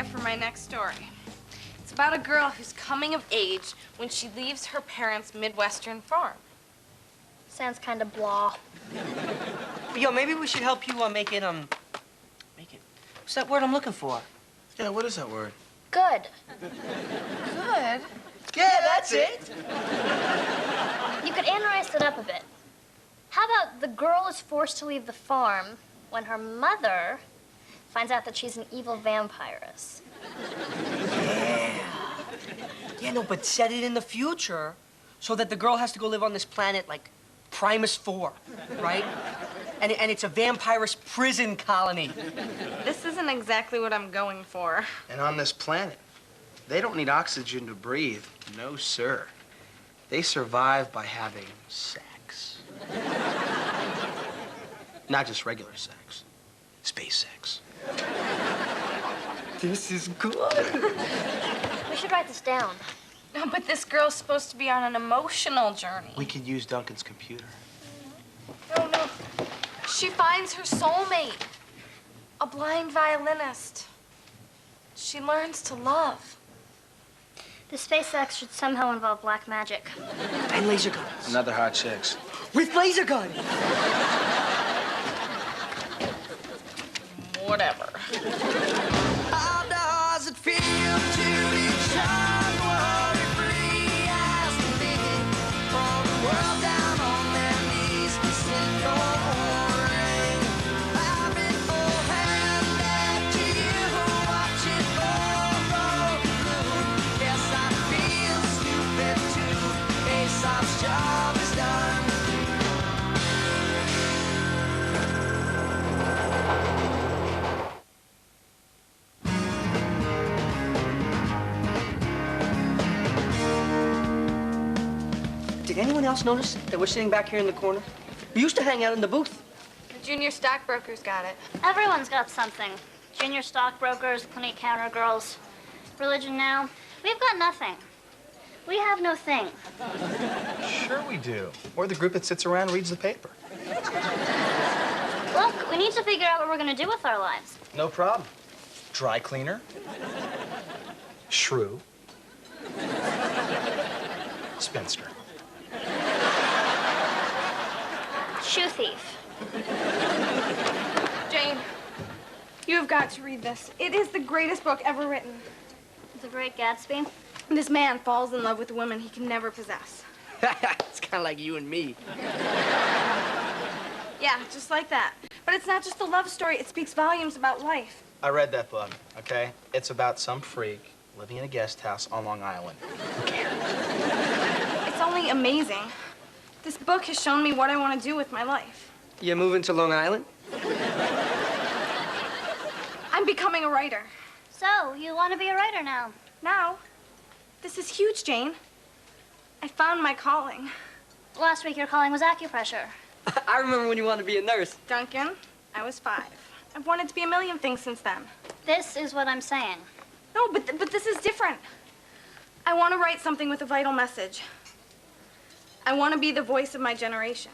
idea for my next story. It's about a girl who's coming of age when she leaves her parents' Midwestern farm. Sounds kind of blah. Yo, maybe we should help you make it, what's that word I'm looking for? Yeah, what is that word? Good. Good? Yeah, that's it. You could analyze it up a bit. How about the girl is forced to leave the farm when her mother finds out that she's an evil vampiress? Yeah, no, but set it in the future so that the girl has to go live on this planet like Primus 4, right? And it's a vampirist prison colony. This isn't exactly what I'm going for. And on this planet, they don't need oxygen to breathe. No, sir. They survive by having sex. Not just regular sex. Space sex. This is good. We should write this down. No, but this girl's supposed to be on an emotional journey. We could use Duncan's computer. No. She finds her soulmate, a blind violinist. She learns to love. The space sex should somehow involve black magic. And laser guns. Another hot chicks. With laser guns. Whatever. How does it feel to be child free as living from the world down on their knees, kissing your ring? I've been full-handed to you, watch it all blue. Yes, I feel stupid too. Aesop's job is done. Did anyone else notice that we're sitting back here in the corner? We used to hang out in the booth. The junior stockbroker's got it. Everyone's got something. Junior stockbrokers, clinic counter girls. Religion now. We've got nothing. We have no thing. Sure we do. We're the group that sits around and reads the paper. Look, we need to figure out what we're going to do with our lives. No problem. Dry cleaner. Shrew. Spinster. Shoe thief. Jane, you have got to read this. It is the greatest book ever written. The Great Gatsby. This man falls in love with a woman he can never possess. It's kind of like you and me. Yeah, just like that. But it's not just a love story. It speaks volumes about life. I read that book, okay? It's about some freak living in a guest house on Long Island. Who cares? It's only amazing. This book has shown me what I want to do with my life. You moving to Long Island? I'm becoming a writer. So, you want to be a writer now? Now, this is huge, Jane. I found my calling. Last week your calling was acupressure. I remember when you wanted to be a nurse. Duncan, I was 5. I've wanted to be a million things since then. This is what I'm saying. No, but this is different. I want to write something with a vital message. I want to be the voice of my generation.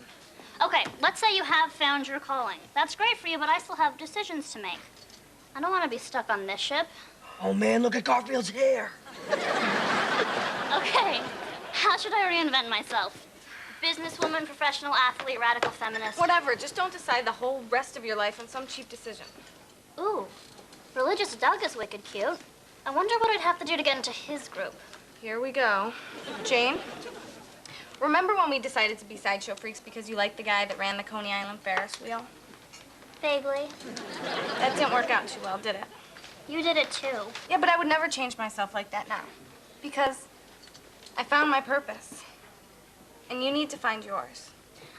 Okay, let's say you have found your calling. That's great for you, but I still have decisions to make. I don't want to be stuck on this ship. Oh, man, look at Garfield's hair. Okay, how should I reinvent myself? Businesswoman, professional athlete, radical feminist. Whatever, just don't decide the whole rest of your life on some cheap decision. Ooh, Religious Doug is wicked cute. I wonder what I'd have to do to get into his group. Here we go. Jane, remember when we decided to be sideshow freaks because you liked the guy that ran the Coney Island Ferris wheel? Vaguely. That didn't work out too well, did it? You did it too. Yeah, but I would never change myself like that now. Because I found my purpose. And you need to find yours.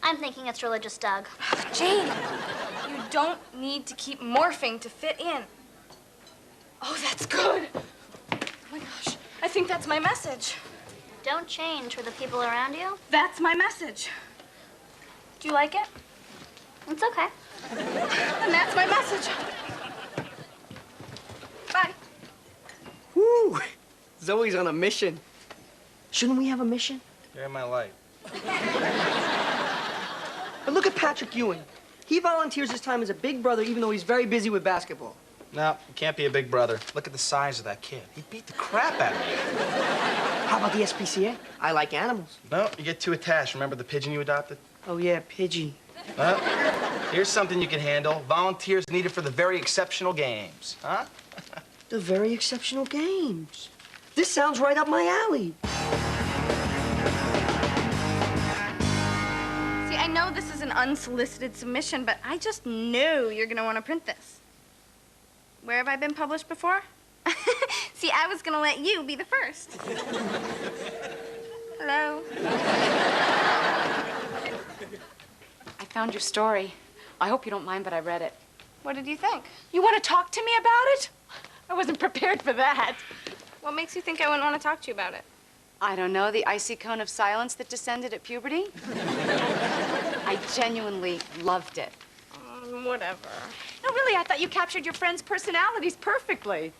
I'm thinking it's Religious Doug. Jane, you don't need to keep morphing to fit in. Oh, that's good. Oh my gosh, I think that's my message. Don't change for the people around you. That's my message. Do you like it? It's okay. And that's my message. Bye. Woo! Zoe's on a mission. Shouldn't we have a mission? You're in my light. But look at Patrick Ewing. He volunteers his time as a big brother even though he's very busy with basketball. No, you can't be a big brother. Look at the size of that kid. He beat the crap out of me. How about the SPCA? I like animals. No, you get too attached. Remember the pigeon you adopted? Oh, yeah, Pidgey. Well, here's something you can handle. Volunteers needed for the very exceptional games. Huh? The very exceptional games. This sounds right up my alley. See, I know this is an unsolicited submission, but I just knew you're gonna want to print this. Where have I been published before? See, I was gonna let you be the first. Hello. I found your story. I hope you don't mind, but I read it. What did you think? You want to talk to me about it? I wasn't prepared for that. What makes you think I wouldn't want to talk to you about it? I don't know, the icy cone of silence that descended at puberty? I genuinely loved it. Whatever. No, really, I thought you captured your friends' personalities perfectly.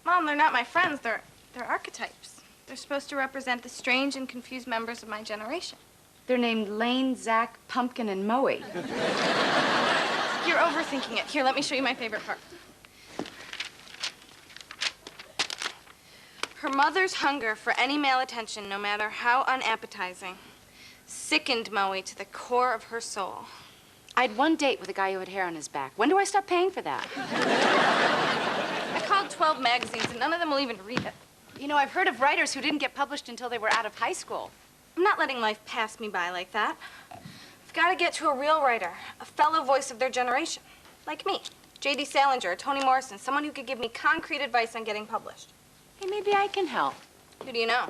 Mom, they're not my friends. They're archetypes. They're supposed to represent the strange and confused members of my generation. They're named Lane, Zach, Pumpkin, and Moe. You're overthinking it. Here, let me show you my favorite part. Her mother's hunger for any male attention, no matter how unappetizing, sickened Moe to the core of her soul. I had one date with a guy who had hair on his back. When do I stop paying for that? I called 12 magazines, and none of them will even read it. You know, I've heard of writers who didn't get published until they were out of high school. I'm not letting life pass me by like that. I've got to get to a real writer, a fellow voice of their generation, like me, J.D. Salinger or Toni Morrison, someone who could give me concrete advice on getting published. Hey, maybe I can help. Who do you know?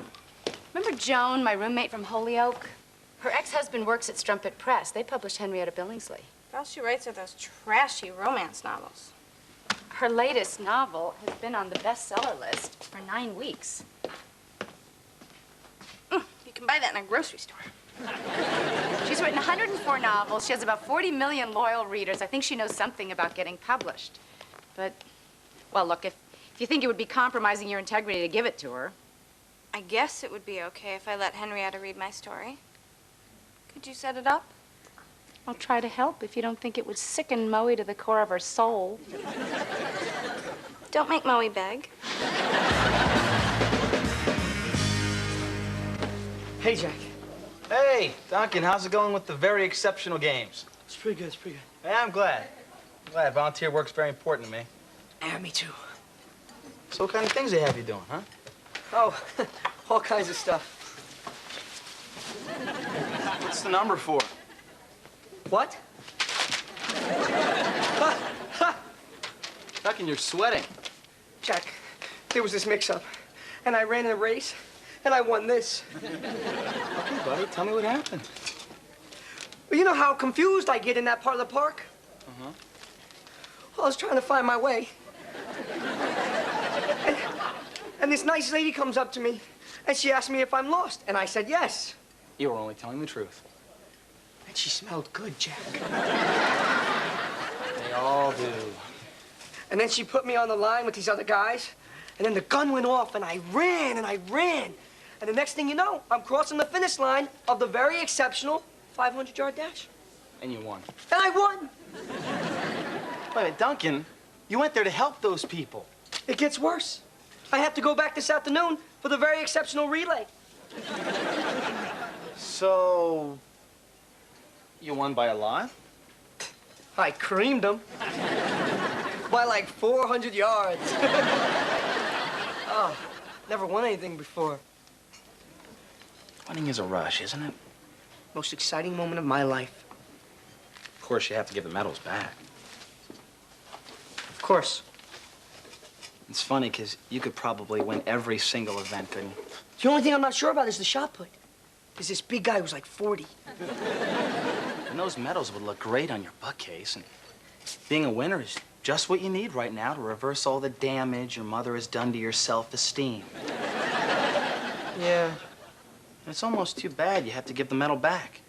Remember Joan, my roommate from Holyoke? Her ex-husband works at Strumpet Press. They published Henrietta Billingsley. All she writes are those trashy romance novels. Her latest novel has been on the bestseller list for 9 weeks. You can buy that in a grocery store. She's written 104 novels. She has about 40 million loyal readers. I think she knows something about getting published. But, well, look, if you think it would be compromising your integrity to give it to her. I guess it would be okay if I let Henrietta read my story. Could you set it up? I'll try to help if you don't think it would sicken Moe to the core of her soul. Don't make Moe beg. Hey, Jack. Hey, Duncan, how's it going with the very exceptional games? It's pretty good, it's pretty good. Yeah, I'm glad. Volunteer work's very important to me. Yeah, me too. So what kind of things they have you doing, huh? Oh, all kinds of stuff. What's the number for? What? Duncan, you're sweating. Jack, there was this mix-up, and I ran in a race, and I won this. Okay, buddy, tell me what happened. Well, you know how confused I get in that part of the park? Uh-huh. Well, I was trying to find my way. And this nice lady comes up to me, and she asked me if I'm lost, and I said yes. You were only telling the truth. And she smelled good, Jack. They all do. And then she put me on the line with these other guys, and then the gun went off, and I ran, and I ran. And the next thing you know, I'm crossing the finish line of the very exceptional 500-yard dash. And you won. And I won. Wait a minute, Duncan, you went there to help those people. It gets worse. I have to go back this afternoon for the very exceptional relay. So, you won by a lot? I creamed them. By like 400 yards. Oh, never won anything before. Winning is a rush, isn't it? Most exciting moment of my life. Of course, you have to give the medals back. Of course. It's funny, because you could probably win every single event, couldn't you? The only thing I'm not sure about is the shot put. Because this big guy was like 40. And those medals would look great on your bookcase. And being a winner is just what you need right now to reverse all the damage your mother has done to your self-esteem. Yeah. And it's almost too bad you have to give the medal back.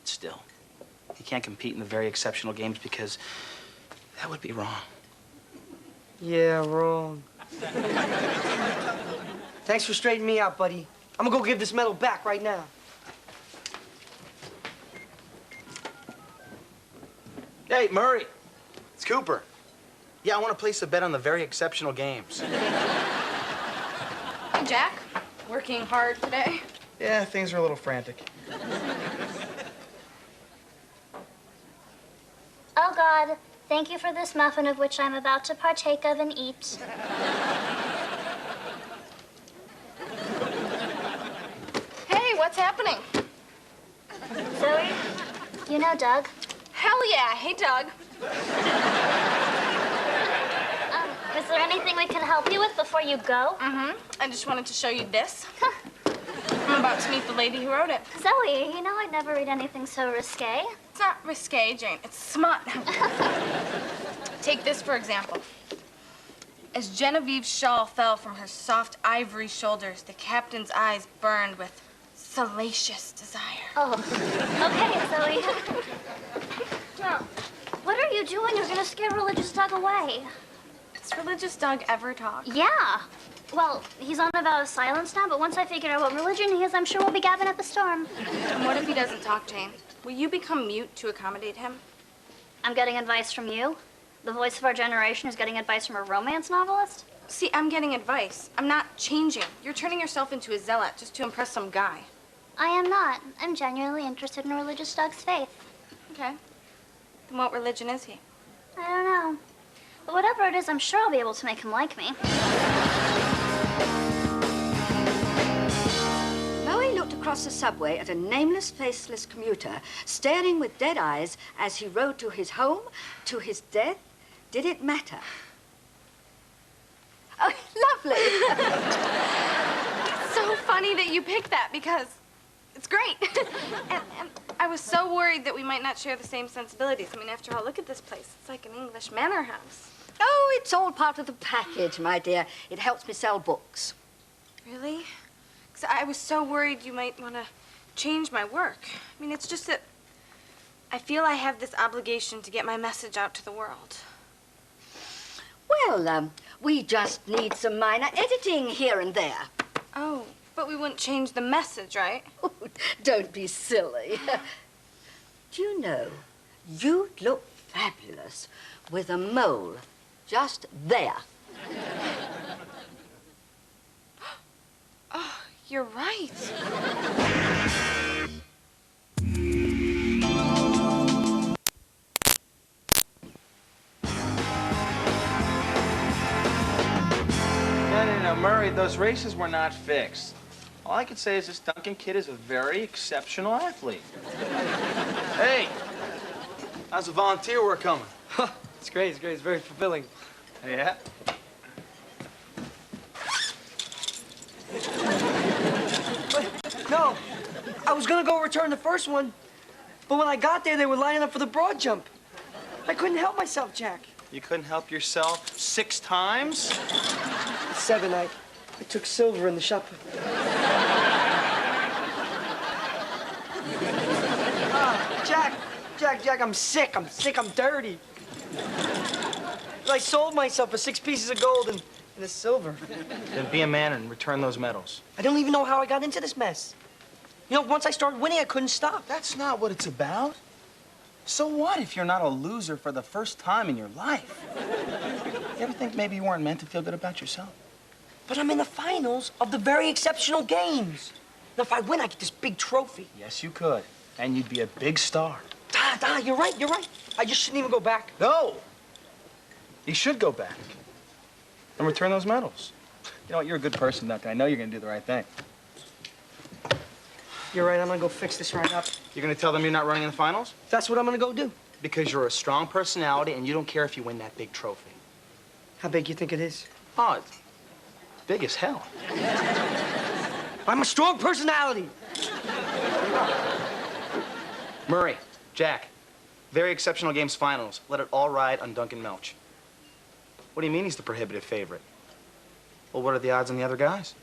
Still, you can't compete in the very exceptional games because that would be wrong. Yeah, wrong. Thanks for straightening me out, buddy. I'm gonna go give this medal back right now. Hey, Murray. It's Cooper. Yeah, I want to place a bet on the very exceptional games. Hey, Jack. Working hard today. Yeah, things are a little frantic. Oh, God, thank you for this muffin of which I'm about to partake of and eat. Hey, what's happening? Zoe, you know Doug? Hell yeah. Hey, Doug. Is there anything we can help you with before you go? Mm-hmm. I just wanted to show you this. I'm about to meet the lady who wrote it. Zoe, you know I'd never read anything so risque. It's not risque, Jane. It's smut. Take this, for example. As Genevieve's shawl fell from her soft ivory shoulders, the captain's eyes burned with salacious desire. Oh, okay, Zoe. Well, what are you doing? You're gonna scare religious Doug away. Does religious Doug ever talk? Yeah. Well, he's on a vow of silence now, but once I figure out what religion he is, I'm sure we'll be gabbing at the storm. And what if he doesn't talk, Jane? Will you become mute to accommodate him? I'm getting advice from you. The voice of our generation is getting advice from a romance novelist. See, I'm getting advice. I'm not changing. You're turning yourself into a zealot just to impress some guy. I am not. I'm genuinely interested in religious Doug's faith. Okay. Then what religion is he? I don't know. But whatever it is, I'm sure I'll be able to make him like me. Zoe looked across the subway at a nameless, faceless commuter, staring with dead eyes as he rode to his home, to his death. Did it matter? Oh, lovely. It's so funny that you picked that because it's great. and I was so worried that we might not share the same sensibilities. I mean, after all, look at this place. It's like an English manor house. Oh, it's all part of the package, my dear. It helps me sell books. Really? Because I was so worried you might want to change my work. I mean, it's just that I feel I have this obligation to get my message out to the world. Well, we just need some minor editing here and there. Oh, but we wouldn't change the message, right? Oh, don't be silly. Do you know, you'd look fabulous with a mole just there. Oh, you're right. No, Murray, those races were not fixed. All I can say is this Duncan kid is a very exceptional athlete. Hey, how's the volunteer work coming? It's great, it's great. It's very fulfilling. Yeah? No, I was gonna go return the first one, but when I got there, they were lining up for the broad jump. I couldn't help myself, Jack. You couldn't help yourself 6 times? 7, I took silver in the shop. Jack, I'm sick, I'm dirty. I sold myself for 6 pieces of gold and a silver. Then be a man and return those medals. I don't even know how I got into this mess. You know, once I started winning, I couldn't stop. That's not what it's about. So what if you're not a loser for the first time in your life? You ever think maybe you weren't meant to feel good about yourself? But I'm in the finals of the very exceptional games. Now, if I win, I get this big trophy. Yes, you could. And you'd be a big star. You're right. I just shouldn't even go back. No! You should go back and return those medals. You know what? You're a good person, Duncan. I know you're going to do the right thing. You're right. I'm going to go fix this right up. You're going to tell them you're not running in the finals? That's what I'm going to go do. Because you're a strong personality and you don't care if you win that big trophy. How big you think it is? Oh, it's big as hell. I'm a strong personality. Murray, Jack, very exceptional games finals. Let it all ride on Duncan Melch. What do you mean he's the prohibitive favorite? Well, what are the odds on the other guys?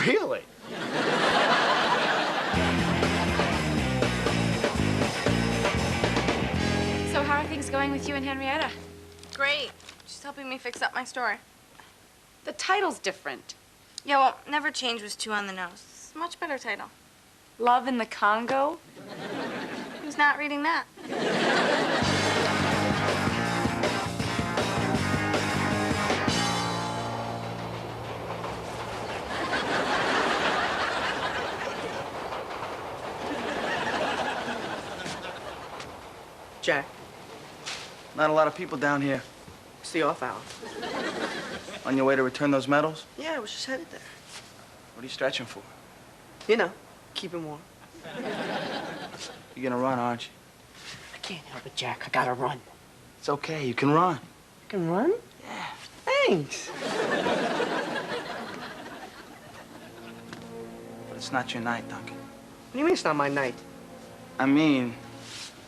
Really? So how are things going with you and Henrietta? Great. She's helping me fix up my story. The title's different. Yeah, well, Never Change was too on the nose. It's a much better title. Love in the Congo? Who's not reading that? Jack, Not a lot of people down here. it's the off hour. On your way to return those medals? Yeah, I was just headed there. What are you stretching for? You know, keep him warm. You're gonna run, aren't you? I can't help it, Jack. I gotta run. It's okay, you can run. I can run? Yeah. Thanks. But it's not your night, Duncan. What do you mean it's not my night? I mean,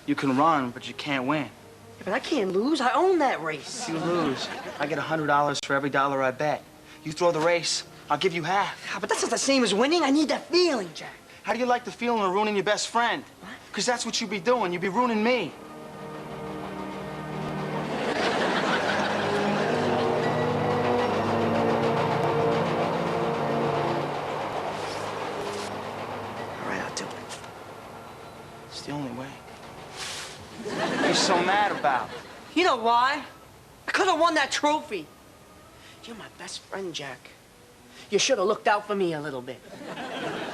you can run, but you can't win. Yeah, but I can't lose. I own that race. If you lose, I get $100 for every dollar I bet. You throw the race, I'll give you half. Yeah, but that's not the same as winning. I need that feeling, Jack. How do you like the feeling of ruining your best friend? What? Because that's what you'd be doing. You'd be ruining me. All right, I'll do it. It's the only way. What are you so mad about? You know why? I could have won that trophy. You're my best friend, Jack. You should have looked out for me a little bit.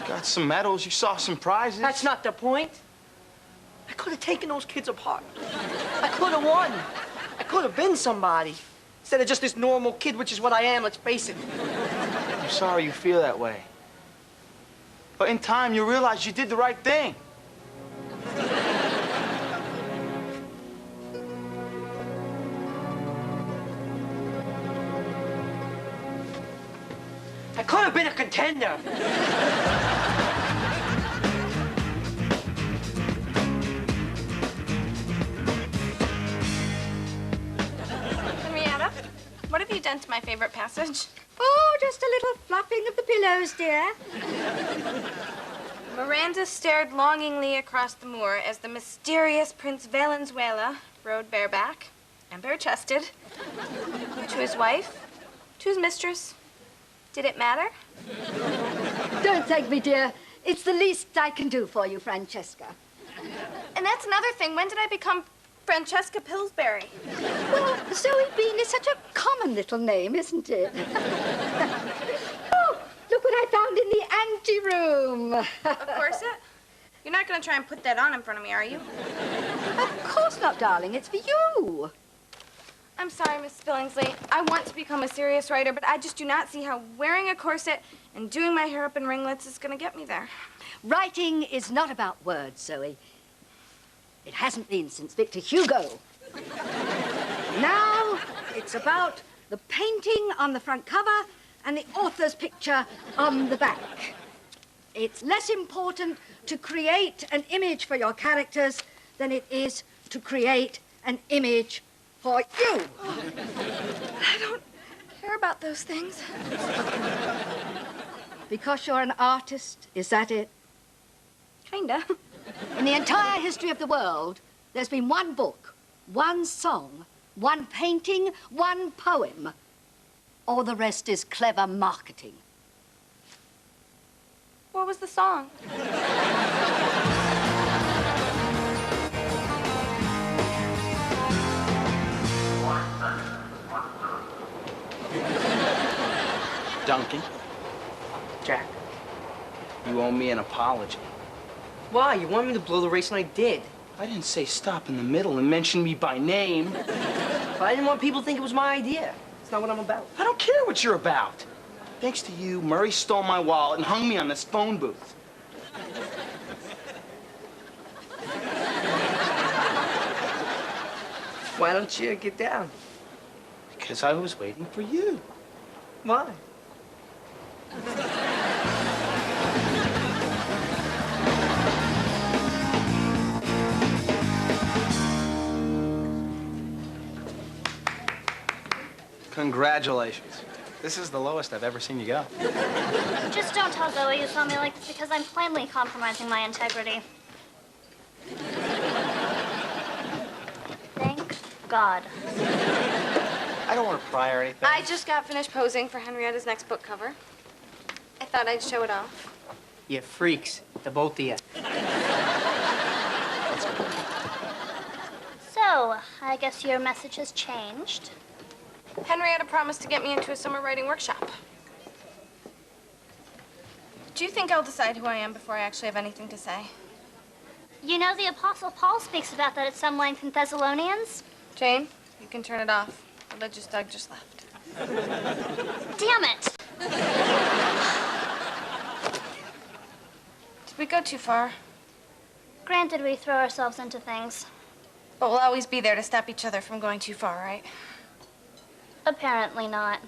Got some medals, you saw some prizes. That's not the point. I could have taken those kids apart. I could have won. I could have been somebody. Instead of just this normal kid, which is what I am, let's face it. I'm sorry you feel that way. But in time, you realize you did the right thing. I could have been a contender. Henrietta, what have you done to my favorite passage? Oh, just a little fluffing of the pillows, dear. Miranda stared longingly across the moor as the mysterious Prince Valenzuela rode bareback and bare-chested to his wife, to his mistress. Did it matter? Don't thank me, dear. It's the least I can do for you, Francesca. And that's another thing. When did I become Francesca Pillsbury? Well, Zoe Bean is such a common little name, isn't it? Oh, look what I found in the anteroom. A corset? You're not going to try and put that on in front of me, are you? Of course not, darling. It's for you. I'm sorry, Miss Billingsley. I want to become a serious writer, but I just do not see how wearing a corset and doing my hair up in ringlets is going to get me there. Writing is not about words, Zoe. It hasn't been since Victor Hugo. Now it's about the painting on the front cover and the author's picture on the back. It's less important to create an image for your characters than it is to create an image for you. I don't care about those things. Because you're an artist, is that it? Kinda. In the entire history of the world, there's been one book, one song, one painting, one poem. All the rest is clever marketing. What was the song? Duncan, Jack. you owe me an apology. Why? You wanted me to blow the race, and I did. I didn't say stop in the middle and mention me by name. But I didn't want people to think it was my idea. It's not what I'm about. I don't care what you're about. Thanks to you, Murray stole my wallet and hung me on this phone booth. Why don't you get down? Because I was waiting for you. Why? Congratulations. This is the lowest I've ever seen you go. Just don't tell Zoe you saw me like this because I'm plainly compromising my integrity. Thank God. I don't want to pry or anything. I just got finished posing for Henrietta's next book cover. I thought I'd show it off. You freaks, the both of you. So, I guess your message has changed. Henrietta promised to get me into a summer writing workshop. Do you think I'll decide who I am before I actually have anything to say? You know, the Apostle Paul speaks about that at some length in Thessalonians. Jane, you can turn it off. Religious Doug just left. Damn it! Did we go too far? Granted, we throw ourselves into things. But we'll always be there to stop each other from going too far, right? Apparently not.